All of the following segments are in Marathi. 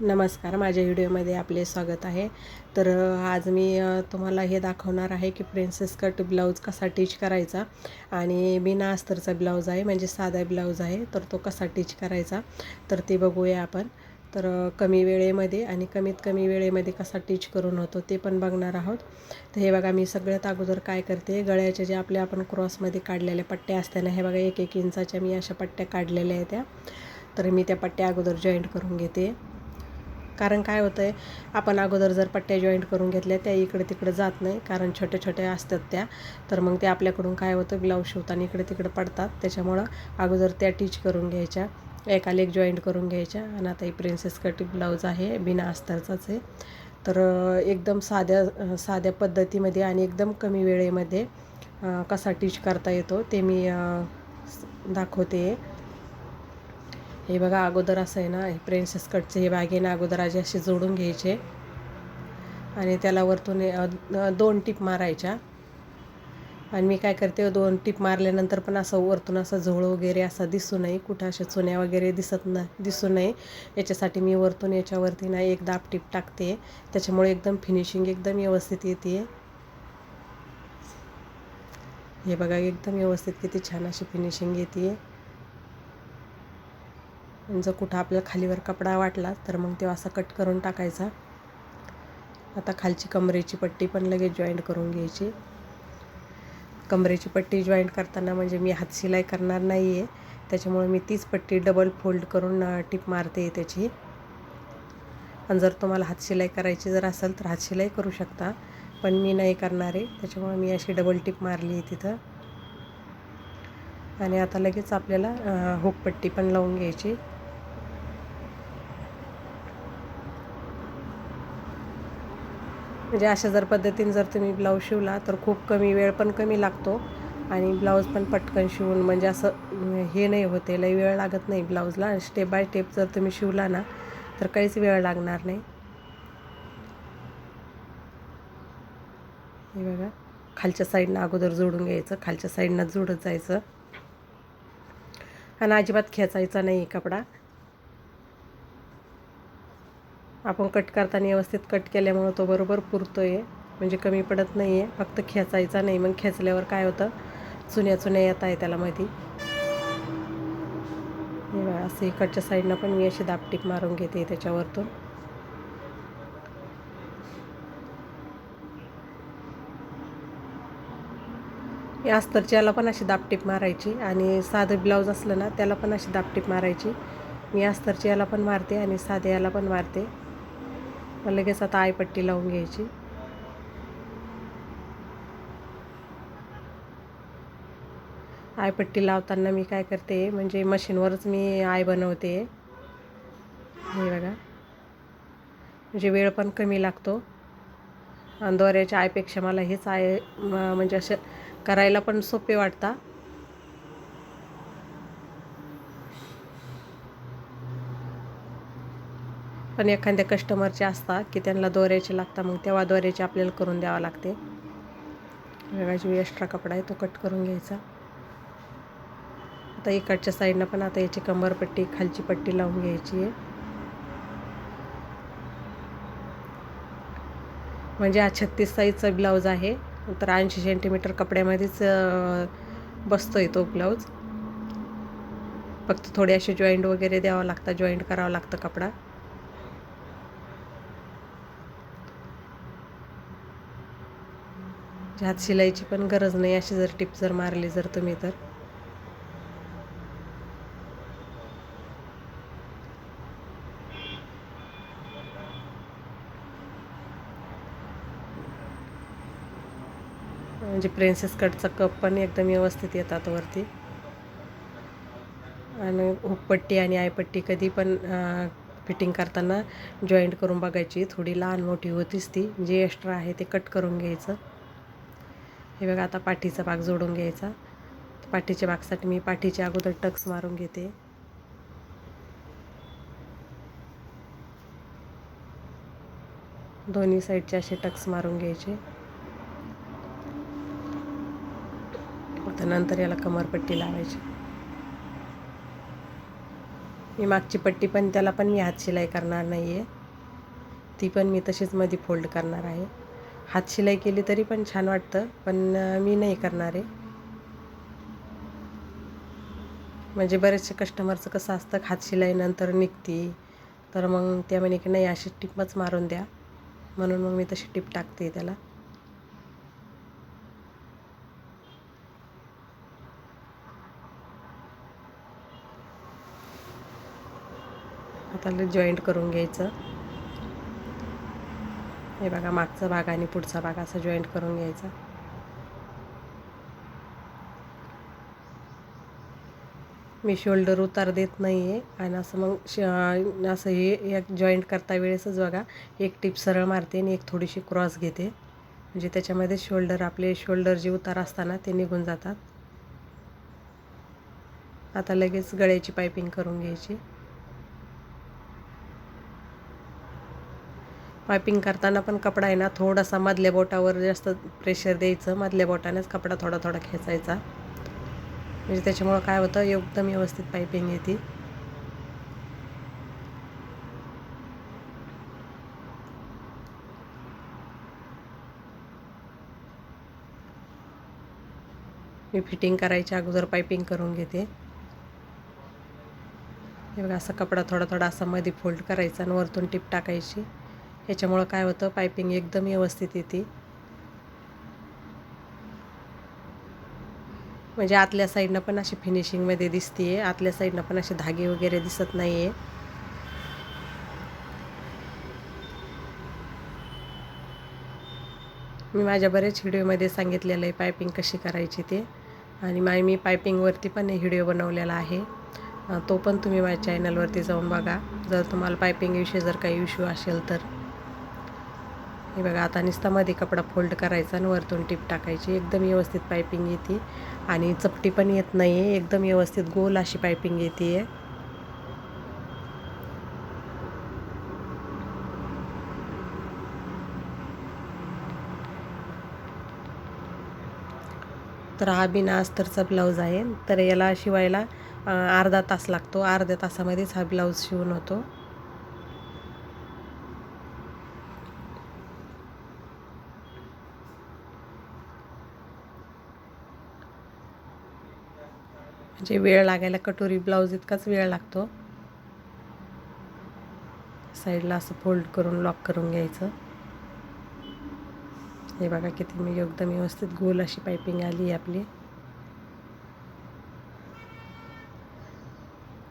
नमस्कार, माझ्या व्हिडिओमध्ये आपले स्वागत आहे. तर आज मी तुम्हाला हे दाखवणार आहे की प्रिन्सेस कट ब्लाऊज कसा टिच करायचा आणि बिना अस्तरचा ब्लाऊज आहे, म्हणजे साधा ब्लाऊज आहे, तर तो कसा टिच करायचा तर ते बघूया आपण. तर कमी वेळेमध्ये आणि कमीत कमी वेळेमध्ये कसा टिच करून होतो ते पण बघणार आहोत. तर हे बघा, मी सगळ्यात अगोदर काय करते, गळ्याचे जे आपले आपण क्रॉसमध्ये काढलेल्या पट्ट्या असतात ना, हे बघा 1-1 इंचाच्या मी अशा पट्ट्या काढलेल्या आहेत त्या. तर मी त्या पट्ट्या अगोदर जॉईंट करून घेते. कारण काय होतं आहे, आपण अगोदर जर पट्ट्या जॉईंट करून घेतल्या त्या इकडे तिकडे जात नाही, कारण छोट्या छोट्या असतात त्या. तर मग ते आपल्याकडून काय होतं, ब्लाऊज शिवताना इकडे तिकडे पडतात. त्याच्यामुळं अगोदर त्या टिच करून घ्यायच्या, एकाला एक जॉईंट करून घ्यायच्या. आणि आता ही प्रिन्सेस कट ब्लाऊज आहे, बिना अस्तरचाच आहे. तर एकदम साध्या पद्धतीमध्ये आणि एकदम कमी वेळेमध्ये कसा टिच करता येतो ते मी दाखवते. हे बघा, अगोदर असं आहे ना, हे प्रिन्सेस कटचे हे ना अगोदर असे जोडून घ्यायचे आणि त्याला वरतून 2 टिप मारायच्या. आणि मी काय करते, 2 टिप मारल्यानंतर पण असं वरतून असं झोळ वगैरे असं दिसू नये, कुठं अशा चुन्या वगैरे दिसू नये, याच्यासाठी मी वरतून याच्यावरती ना एक दाब टिप टाकते. त्याच्यामुळे एकदम फिनिशिंग एकदम व्यवस्थित येते. हे बघा, एकदम व्यवस्थित किती छान अशी फिनिशिंग येते. जर कुठं आपल्याला खालीवर कपडा वाटला तर मग तेव्हा असा कट करून टाकायचा. आता खालची कमरेची पट्टी पण लगेच जॉईंट करून घ्यायची. कमरेची पट्टी जॉईंट करताना म्हणजे मी हात शिलाई करणार नाही आहे, त्याच्यामुळे मी तीच पट्टी डबल फोल्ड करून टिप मारते त्याची. आणि जर तुम्हाला हात शिलाई करायची जर असेल तर हात शिलाई करू शकता, पण मी नाही करणार आहे, त्याच्यामुळे मी अशी डबल टिप मारली आहे तिथं. आणि आता लगेच आपल्याला हुक पट्टी पण लावून घ्यायची. म्हणजे अशा जर पद्धतीने जर तुम्ही ब्लाऊज शिवला तर खूप कमी वेळ पण कमी लागतो आणि ब्लाऊज पण पटकन शिवून, म्हणजे असं हे नाही होते, लई वेळ लागत नाही ब्लाऊजला. स्टेप बाय स्टेप जर तुम्ही शिवला ना तर काहीच वेळ लागणार नाही. हे बघा, खालच्या साईडनं अगोदर जोडून घ्यायचं, खालच्या साईडनं जोडत जायचं आणि अजिबात खेचायचा नाही कपडा. आपण कट करताना व्यवस्थित कट केल्यामुळं तो बरोबर पुरतो आहे, म्हणजे कमी पडत नाही आहे. फक्त खेचायचा नाही, मग खेचल्यावर काय होतं, चुन्या येत आहे त्याला मध्ये. हे बघा, असं इकडच्या साईडनं पण मी अशी दाबटीप मारून घेते त्याच्यावरतून. या अस्तरच्याला पण अशी दाबटीप मारायची आणि साधं ब्लाऊज असलं ना त्याला पण अशी दाबटीप मारायची. मी अस्तरच्या याला पण मारते आणि साध्या याला पण मारते. लगेच आता आयपट्टी लावून घ्यायची. आयपट्टी लावताना मी काय करते, म्हणजे मशीनवरच मी आय बनवते. हे बघा, म्हणजे वेळ पण कमी लागतो आणि दोऱ्याच्या आयपेक्षा मला हेच आय म्हणजे असं करायला पण सोपे वाटतात. पण एखाद्या कस्टमरचे असतात की त्यांना दोऱ्याचे लागतात, मग तेव्हा दोऱ्याचे आपल्याला करून द्यावं लागते. बघा, जो एक्स्ट्रा कपडा आहे तो कट करून घ्यायचा. आता इकडच्या साईडनं पण आता याची कंबरपट्टी, खालची पट्टी लावून घ्यायची आहे. म्हणजे हा 36 साईजचा ब्लाऊज आहे, तर 80 सेंटीमीटर कपड्यामध्येच बसतो आहे तो ब्लाऊज. फक्त थोडे असे जॉईंट वगैरे द्यावं लागतं, जॉईंट करावं लागतं कपडा. हात शिलाईची पण गरज नाही, अशी जर टिप जर मारली जर तुम्ही तर. म्हणजे प्रिन्सेस कटचा कप पण एकदम व्यवस्थित येतात वरती. आणि हुकपट्टी आणि आयपट्टी कधी पण फिटिंग करताना जॉईंट करून बघायची. थोडी लहान मोठी होतीच ती, जे एक्स्ट्रा आहे ते कट करून घ्यायचं. हे बघा, आता पाठीचा भाग जोडून घ्यायचा. पाठीच्या भागासाठी मी पाठीच्या अगोदर टक्स मारून घेते. दोन्ही साईडचे असे टक्स मारून घ्यायचे. आता नंतर याला कमरपट्टी लावायची. मी मागची पट्टी पण त्याला पण मी हात शिलाई करणार नाही आहे, ती पण मी तशीच मध्ये फोल्ड करणार आहे. हात शिलाई केली तरी पण छान वाटतं, पण मी नाही करणार आहे. म्हणजे बरेचसे कस्टमरचं कसं असतं, हात शिलाई नंतर निघते, तर मग त्या म्हणे की नाही अशी टिपच मारून द्या, म्हणून मग मी तशी टिप टाकते त्याला. आता जॉईंट करून घ्यायचं. हे बघा, मागचा भाग आणि पुढचा भाग असं जॉईंट करून घ्यायचा. मी शोल्डर उतार देत नाही आहे, आणि असं मग असं हे एक जॉईंट करता वेळेसच बघा, एक टिप सरळ मारते आणि एक थोडीशी क्रॉस घेते, म्हणजे त्याच्यामध्ये आपले शोल्डर जे उतार असताना ते निघून जातात. आता लगेच गळ्याची पायपिंग करून घ्यायची. पायपिंग करताना पण कपडा आहे ना, थोडासा मधल्या बोटावर जास्त प्रेशर द्यायचं, मधल्या बोटानेच कपडा थोडा थोडा खेचायचा, म्हणजे त्याच्यामुळं काय होतं, एकदम व्यवस्थित पायपिंग येते. मी फिटिंग करायच्या अगोदर पायपिंग करून घेते. हे बघा, असा कपडा थोडा थोडा असा मध्ये फोल्ड करायचा आणि वरतून टिप टाकायची. ह्याच्यामुळं काय होतं, पायपिंग एकदम व्यवस्थित येते. म्हणजे आतल्या साईडनं पण अशी फिनिशिंगमध्ये दिसते आहे, आतल्या साईडनं पण असे धागे वगैरे दिसत नाही आहे. मी माझ्या बरेच व्हिडिओमध्ये सांगितलेलं आहे पायपिंग कशी करायची ते, आणि मी पायपिंगवरती पण व्हिडिओ बनवलेला आहे, तो पण तुम्ही माझ्या चॅनलवरती जाऊन बघा, जर तुम्हाला पायपिंगविषयी जर काही इश्यू असेल तर. हे बघा, आता नुसता मध्ये कपडा फोल्ड करायचा आणि वरतून टिप टाकायची, एकदम व्यवस्थित पायपिंग येते, आणि चपटी पण येत नाही आहे, एकदम व्यवस्थित गोल अशी पायपिंग येते आहे. तर हा बिना अस्तरचा ब्लाऊज आहे, तर याला शिवायला अर्धा तास लागतो. अर्ध्या तासामध्येच हा ब्लाऊज शिवून होतो. म्हणजे वेळ लागायला कटोरी ब्लाऊज इतकाच वेळ लागतो. साईडला असं फोल्ड करून लॉक करून घ्यायचं. हे बघा, किती मी एकदम व्यवस्थित गोल अशी पायपिंग आली आहे आपली.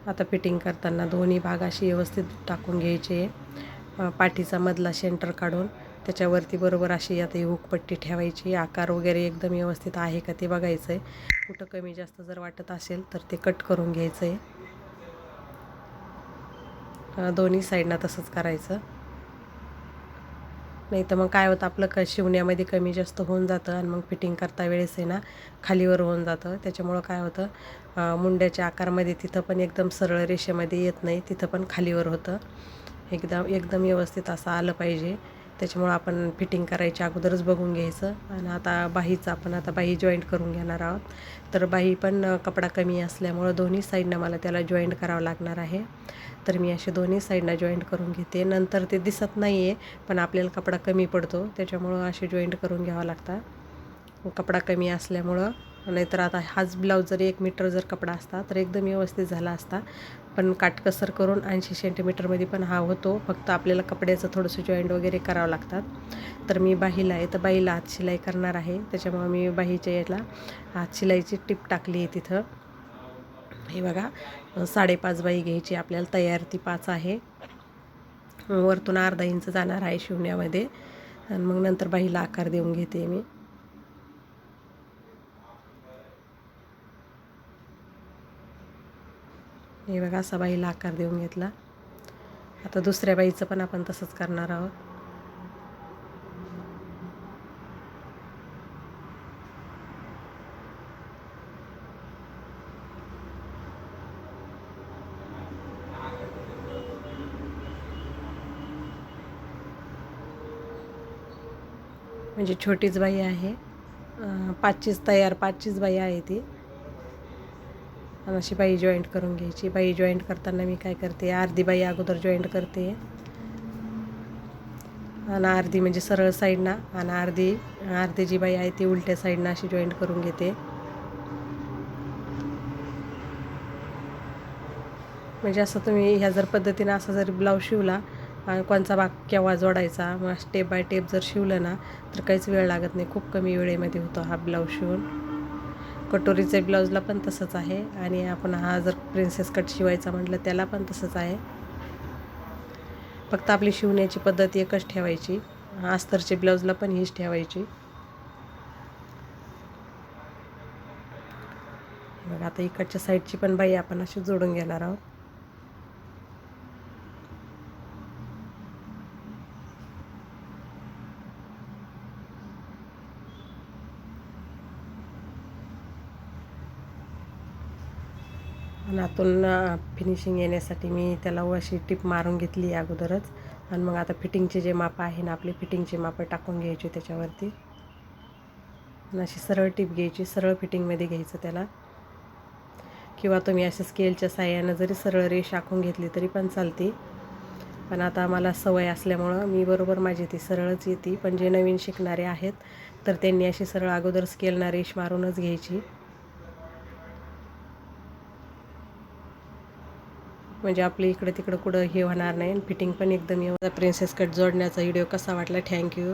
आता फिटिंग करताना दोन्ही भाग अशी व्यवस्थित टाकून घ्यायचे. पाठीचा मधला सेंटर काढून त्याच्यावरती बरोबर अशी आता ही हुकपट्टी ठेवायची. आकार वगैरे एकदम व्यवस्थित आहे का ते बघायचं आहे. कुठं कमी जास्त जर वाटत असेल तर ते कट करून घ्यायचं आहे. दोन्ही साईडनं तसंच करायचं, नाही तर मग काय होतं, आपलं शिवण्यामध्ये कमी जास्त होऊन जातं, आणि मग फिटिंग करता वेळेस आहे ना खालीवर होऊन जातं. त्याच्यामुळं काय होतं, मुंड्याच्या आकारमध्ये तिथं पण एकदम सरळ रेषेमध्ये येत नाही, तिथं पण खालीवर होतं. एकदम व्यवस्थित असं आलं पाहिजे. त्याच्यामुळं आपण फिटिंग करायच्या अगोदरच बघून घ्यायचं. आणि आता आपण आता बाही जॉईंट करून घेणार आहोत. तर बाही पण कपडा कमी असल्यामुळं दोन्ही साईडनं मला त्याला जॉईंट करावं लागणार आहे. तर मी असे दोन्ही साईडनं जॉईंट करून घेते. नंतर ते दिसत नाही आहे, पण आपल्याला कपडा कमी पडतो, त्याच्यामुळं असे जॉईंट करून घ्यावा लागतात कपडा कमी असल्यामुळं. नाहीतर आता हाच ब्लाऊज जर 1 मीटर जर कपडा असता तर एकदम व्यवस्थित झाला असता, पण काटकसर करून 80 सेंटीमीटरमध्ये पण हा होतो. फक्त आपल्याला कपड्याचं थोडंसं जॉईंट वगैरे करावं लागतात. तर मी बाहीला आहे, तर बाहीला हात शिलाई करणार आहे, त्याच्यामुळं मी बाहीच्या याला हात शिलाईची टिप टाकली आहे तिथं. हे बघा, 5.5 बाही घ्यायची आपल्याला, तयार ती 5 आहे. वरतून अर्धा इंच जाणार आहे शिवण्यामध्ये, आणि मग नंतर बाहीला आकार देऊन घेते मी. हे बघा, असा बाईला आकार देऊन घेतला. आता दुसऱ्या बाईचं पण आपण तसंच करणार आहोत. म्हणजे छोटीच बाई आहे, 5चीच बाई आहे ती. आणि अशी बाई जॉईंट करून घ्यायची. बाई जॉईंट करताना मी काय करते, अर्धी बाई अगोदर जॉईंट करते आणि अर्धी म्हणजे सरळ साईडनं, आणि अर्धी जी बाई आहे ती उलट्या साईडनं अशी जॉईंट करून घेते. म्हणजे असं तुम्ही ह्या जर पद्धतीनं असा जर ब्लाऊज शिवला, कोणचा भाग केव्हा जोडायचा, मग स्टेप बाय स्टेप जर शिवलं ना तर काहीच वेळ लागत नाही. खूप कमी वेळेमध्ये होतो हा ब्लाऊज शिवून. कटोरीचे ब्लाऊजला पण तसंच आहे, आणि आपण हा जर प्रिन्सेस कट शिवायचा म्हटलं त्याला पण तसंच आहे. फक्त आपली शिवण्याची पद्धत एकच ठेवायची. अस्तरचे ब्लाऊजला पण हीच ठेवायची. मग आता इकडच्या साईडची पण बाई आपण अशी जोडून घेणार आहोत. आणि आतून फिनिशिंग येण्यासाठी मी त्याला अशी टिप मारून घेतली अगोदरच. आणि मग आता फिटिंगचे जे माप आहे ना, आपली फिटिंगचे मापं टाकून घ्यायची त्याच्यावरती, आणि अशी सरळ टिप घ्यायची. सरळ फिटिंगमध्ये घ्यायचं त्याला, किंवा तुम्ही अशा स्केलच्या साह्यानं जरी सरळ रेष आखून घेतली तरी पण चालते. पण आता मला सवय असल्यामुळं मी बरोबर माझी ती सरळच येते. पण जे नवीन शिकणारे आहेत तर त्यांनी अशी सरळ अगोदर स्केलनं रेष मारूनच घ्यायची, म्हणजे आपली इकडे तिकडं कुठं हे होणार नाही, फिटिंग पण एकदम येऊ. प्रिन्सेस कट जोडण्याचा व्हिडिओ कसा वाटला, थँक्यू.